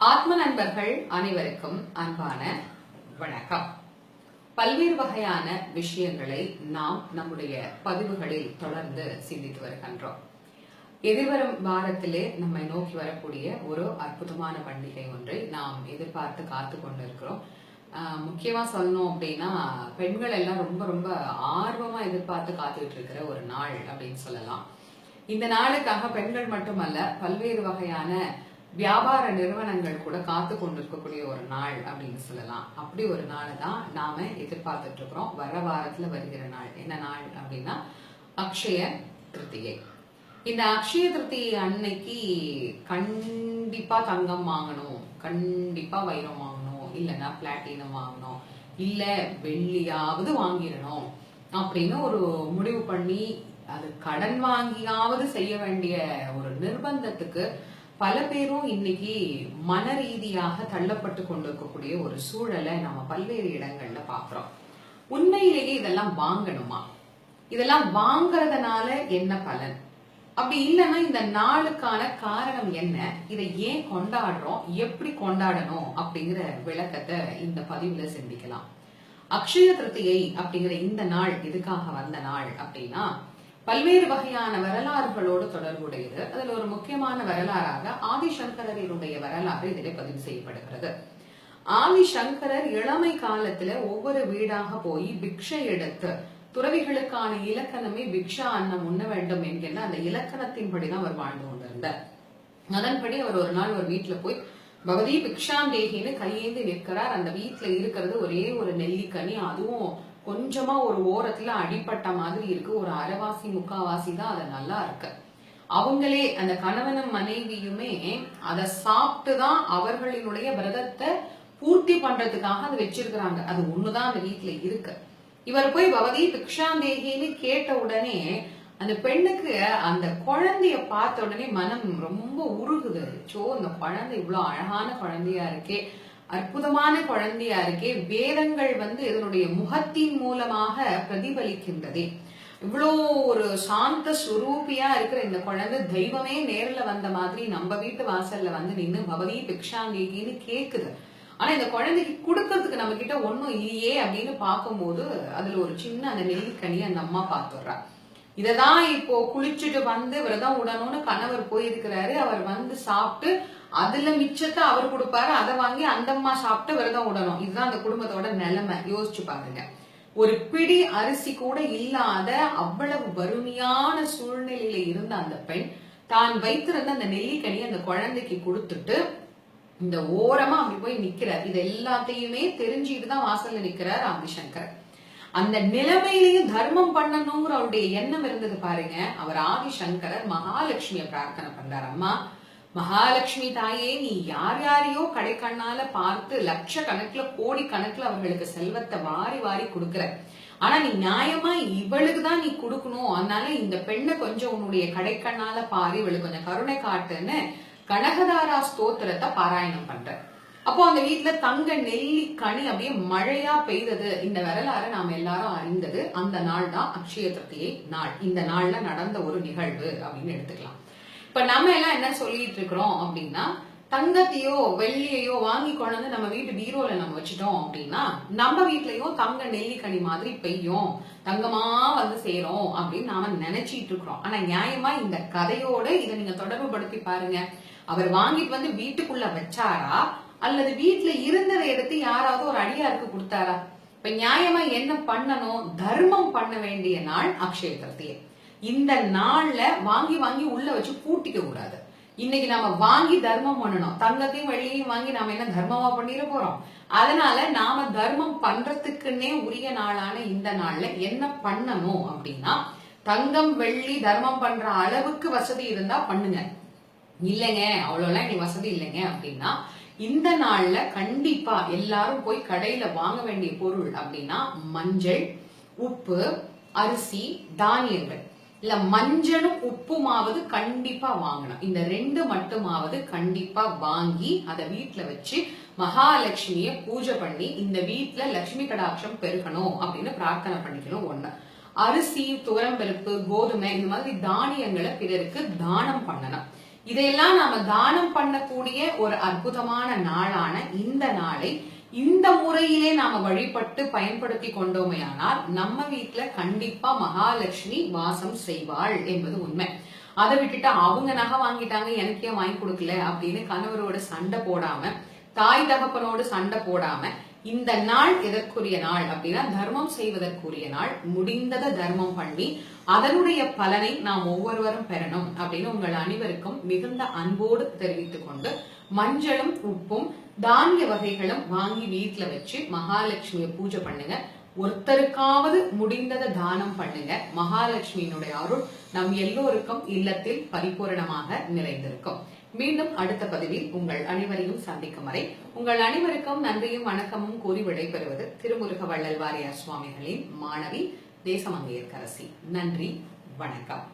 ஆத்ம நண்பர்கள் அனைவருக்கும் அன்பான வணக்கம். பல்வேறு வகையான விஷயங்களை நாம் நம்முடைய பதிவுகளில் தொடர்ந்து சிந்தித்து வருகின்றோம். எதிர்வரும் வாரத்திலே நம்மை நோக்கி வரக்கூடிய ஒரு அற்புதமான பண்டிகை ஒன்றை நாம் எதிர்பார்த்து காத்து கொண்டிருக்கிறோம். முக்கியமா சொல்லணும் அப்படின்னா பெண்கள் எல்லாம் ரொம்ப ரொம்ப ஆர்வமா எதிர்பார்த்து காத்துட்டு இருக்கிற ஒரு நாள் அப்படின்னு சொல்லலாம். இந்த நாளுக்காக பெண்கள் மட்டுமல்ல, பல்வேறு வகையான வியாபார நிறுவனங்கள் கூட காத்து கொண்டிருக்கக்கூடிய ஒரு நாள் அப்படின்னு சொல்லலாம். அப்படி ஒரு நாள் தான் நாம எதிர்பார்த்துட்டு இருக்கிறோம். வர வாரத்துல வருகிற நாள் என்ன நாள் அப்படின்னா அக்ஷய திருத்தியை. இந்த அக்ஷய திருத்தியை அன்னைக்கு கண்டிப்பா தங்கம் வாங்கணும், கண்டிப்பா வைரம் வாங்கணும், இல்லைன்னா பிளாட்டினம் வாங்கணும், இல்ல வெள்ளியாவது வாங்கிடணும் அப்படின்னு ஒரு முடிவு பண்ணி அது கடன் வாங்கியாவது செய்ய வேண்டிய ஒரு நிர்பந்தத்துக்கு பல பேரும் இன்னைக்கு மன ரீதியாக தள்ளப்பட்டு கொண்டிருக்கக்கூடிய ஒரு சூழலை நம்ம பல்வேறு இடங்கள்ல பாக்குறோம். உண்மையிலேயே இதெல்லாம் வாங்கணுமா? இதெல்லாம் வாங்கறதுனால என்ன பலன்? அப்படி இல்லைன்னா இந்த நாளுக்கான காரணம் என்ன? இதை ஏன் கொண்டாடுறோம், எப்படி கொண்டாடணும் அப்படிங்கிற விளக்கத்தை இந்த பதிவுல சிந்திக்கலாம். அக்ஷய திருத்தியை அப்படிங்கிற இந்த நாள் எதுக்காக வந்த நாள் அப்படின்னா பல்வேறு வகையான வரலாறுகளோடு தொடர்புடையது. அதுல ஒரு முக்கியமான வரலாறாக ஆதிசங்கரருடைய வரலாறு இதிலே பதிவு செய்யப்படுகிறது. ஆதிசங்கரர் இளமை காலத்துல ஒவ்வொரு வீடாக போய் பிக்ஷை எடுத்து, துறவிகளுக்கான இலக்கணமே பிக்ஷா அன்னம் உண்ண வேண்டும் என்கின்ற அந்த இலக்கணத்தின்படிதான் அவர் வாழ்ந்து கொண்டிருந்தார். அதன்படி அவர் ஒரு நாள் ஒரு வீட்டுல போய் பகவதி பிக்ஷாந்தேகின்னு கையேந்து நிற்கிறார். அந்த வீட்டுல இருக்கிறது ஒரே ஒரு நெல்லிக்கனி, அதுவும் கொஞ்சமா ஒரு ஓரத்துல அடிப்பட்ட மாதிரி இருக்கு. ஒரு அரைவாசி முக்காவாசி தான் அது நல்லா இருக்கு. அவங்களே அந்த கணவனும் மனைவியுமே அதை சாப்பிட்டுதான் அவர்களினுடைய விரதத்தை பூர்த்தி பண்றதுக்காக அதை வச்சிருக்கிறாங்க. அது ஒண்ணுதான் அந்த வீட்டுல இருக்கு. இவர் போய் பகவதி பிக்ஷாந்தேகின்னு கேட்ட உடனே அந்த பெண்ணுக்கு அந்த குழந்தைய பார்த்த உடனே மனம் ரொம்ப உருகுது. இந்த குழந்தை இவ்வளவு அழகான குழந்தையா இருக்கே, அற்புதமான குழந்தையா இருக்கே, வேதங்கள் இதனுடைய முகத்தின் மூலமாக பிரதிபலிக்கின்றதே, இவ்வளோ ஒரு சாந்த ஸ்வரூபியா இருக்கிற இந்த குழந்தை தெய்வமே நேரில் வந்த மாதிரி நம்ம வீட்டு வாசல்ல நின்று பகவதி பிக்ஷாந்தேகின்னு கேக்குது. ஆனா இந்த குழந்தைக்கு கொடுக்கறதுக்கு நம்ம கிட்ட ஒன்னும் இல்லையே அப்படின்னு பார்க்கும்போது அதுல ஒரு சின்ன அந்த நெல்லிக்கனி அந்த அம்மா பார்த்துடுறா. இததான் இப்போ குளிச்சுட்டு விரதம் உடணும்னு கணவர் போயிருக்கிறாரு. அவர் சாப்பிட்டு அதுல மிச்சத்தை அவர் கொடுப்பாரு, அதை வாங்கி அந்த அம்மா சாப்பிட்டு விரதம் விடணும். இதுதான் அந்த குடும்பத்தோட நிலைமை. யோசிச்சு பாருங்க. ஒரு பிடி அரிசி கூட இல்லாத அவ்வளவு வறுமையான சூழ்நிலையில இருந்த அந்த பெண் தான் வைத்திருந்த அந்த நெல்லிக்கனி அந்த குழந்தைக்கு கொடுத்துட்டு இந்த ஓரமா அப்படி போய் நிக்கிறார். இது எல்லாத்தையுமே தெரிஞ்சுட்டு தான் வாசல்ல நிக்கிறார் ஆதிசங்கர். அந்த நிலைமையிலையும் தர்மம் பண்ணணுங்கிற அவருடைய எண்ணம் இருந்தது பாருங்க. அவர் ஆதிசங்கரர் மகாலட்சுமியை பிரார்த்தனை பண்றார். அம்மா மகாலட்சுமி தாயே, நீ யார் யாரையோ கடைக்கண்ணால பார்த்து லட்ச கணக்குல கோடி கணக்குல அவர்களுக்கு செல்வத்தை வாரி வாரி கொடுக்கற. ஆனா நீ நியாயமா இவளுக்குதான் நீ கொடுக்கணும். அதனால இந்த பெண்ணை கொஞ்சம் உன்னுடைய கடைக்கண்ணால பாரு, இவளுக்கு கொஞ்சம் கருணை காட்டுன்னு கனகதாரா ஸ்தோத்திரத்தை பாராயணம் பண்ற. அப்போ அந்த வீட்டுல தங்க நெல்லிக்கனி அப்படியே மழையா பெய்தது. இந்த வரலாறு நாம எல்லாரும் அறிந்தது. அந்த நாள் தான் அக்ஷய திருத்தியை நாள். இந்த நாள்ல நடந்த ஒரு நிகழ்வு அப்படின்னு எடுத்துக்கலாம். இப்ப நம்ம எல்லாம் என்ன சொல்லிட்டு இருக்கிறோம் அப்படின்னா, தங்கத்தையோ வெள்ளியையோ வாங்கி கொண்டு நம்ம வீட்டு பீரோல நம்ம வச்சுட்டோம் அப்படின்னா நம்ம வீட்லயும் தங்க நெல்லிக்கனி மாதிரி பெய்யும், தங்கமா சேரும் அப்படின்னு நாம நினைச்சிட்டு இருக்கிறோம். ஆனா நியாயமா இந்த கதையோட இதை நீங்க தொடர்பு படுத்தி பாருங்க. அவர் வாங்கிட்டு வீட்டுக்குள்ள வச்சாரா, அல்லது வீட்டுல இருந்ததை எடுத்து யாராவது ஒரு அடியாருக்கு கொடுத்தாரா? இப்ப நியாயமா என்ன பண்ணணும்? தர்மம் பண்ண வேண்டிய நாள் அக்ஷய திருத்தியை. இந்த நாள்ல வாங்கி வாங்கி உள்ள வச்சு பூட்டிக்க கூடாது. இன்னைக்கு நாம வாங்கி தர்மம் பண்ணணும். தங்கத்தையும் வெள்ளியையும் வாங்கி நாம என்ன தர்மமா பண்ணிட போறோம்? அதனால நாம தர்மம் பண்றதுக்குன்னே உரிய நாளான இந்த நாள்ல என்ன பண்ணணும் அப்படின்னா, தங்கம் வெள்ளி தர்மம் பண்ற அளவுக்கு வசதி இருந்தா பண்ணுங்க. இல்லைங்க அவ்வளவுலாம் எங்களுக்கு வசதி இல்லைங்க அப்படின்னா இந்த நாள்ல கண்டிப்பா எல்லாரும் போய் கடையில வாங்க வேண்டிய பொருள் அப்படின்னா மஞ்சள், உப்பு, அரிசி, தானியங்கள். இல்ல மஞ்சளும் உப்புமாவது கண்டிப்பா வாங்கணும். இந்த ரெண்டு மட்டுமாவது கண்டிப்பா வாங்கி அதை வீட்டுல வச்சு மகாலட்சுமிய பூஜை பண்ணி இந்த வீட்டுல லட்சுமி கடாட்சம் பெருகணும் அப்படின்னு பிரார்த்தனை பண்ணிக்கணும். ஒண்ணு. அரிசி, துவரம்பருப்பு, கோதுமை இந்த மாதிரி தானியங்களை பிறருக்கு தானம் பண்ணணும். இதையெல்லாம் நாம தானம் பண்ணக்கூடிய ஒரு அற்புதமான நாளான இந்த நாளை இந்த முறையிலே நாம வழிபட்டு பயன்படுத்தி கொண்டோமையானால் நம்ம வீட்டுல கண்டிப்பா மகாலட்சுமி வாசம் செய்வாள் என்பது உண்மை. அதை விட்டுட்டு அவங்க நகை வாங்கிட்டாங்க எனக்கே வாங்கி கொடுக்கல அப்படின்னு கணவரோட சண்டை போடாம, தாய் தகப்பனோடு சண்டை போடாம, இந்த நாள் எதற்குரிய நாள் அப்படின்னா தர்மம் செய்வதற்குரிய நாள். முடிந்ததை தர்மம் பண்ணி அதனுடைய பலனை நாம் ஒவ்வொருவரும் பெறணும் அப்படின்னு உங்கள் அனைவருக்கும் மிகுந்த அன்போடு தெரிவித்துக் கொண்டு, மஞ்சளும் உப்பும் தானிய வகைகளும் வாங்கி வீட்டுல வச்சு மகாலட்சுமியை பூஜை பண்ணுங்க. ஒருத்தருக்காவது முடிந்ததை தானம் பண்ணுங்க. மகாலட்சுமியினுடைய அருள் நம் எல்லோருக்கும் இல்லத்தில் பரிபூரணமாக நிறைந்திருக்கும். மீண்டும் அடுத்த பதிவில் உங்கள் அனைவரையும் சந்திக்கும் வரை உங்கள் அனைவருக்கும் நன்றியும் வணக்கமும் கூறி விடைபெறுவது திருமுருக வள்ளல் வாரியார் சுவாமிகளின் மாணவி தேசமங்கையர்க்கரசி. நன்றி, வணக்கம்.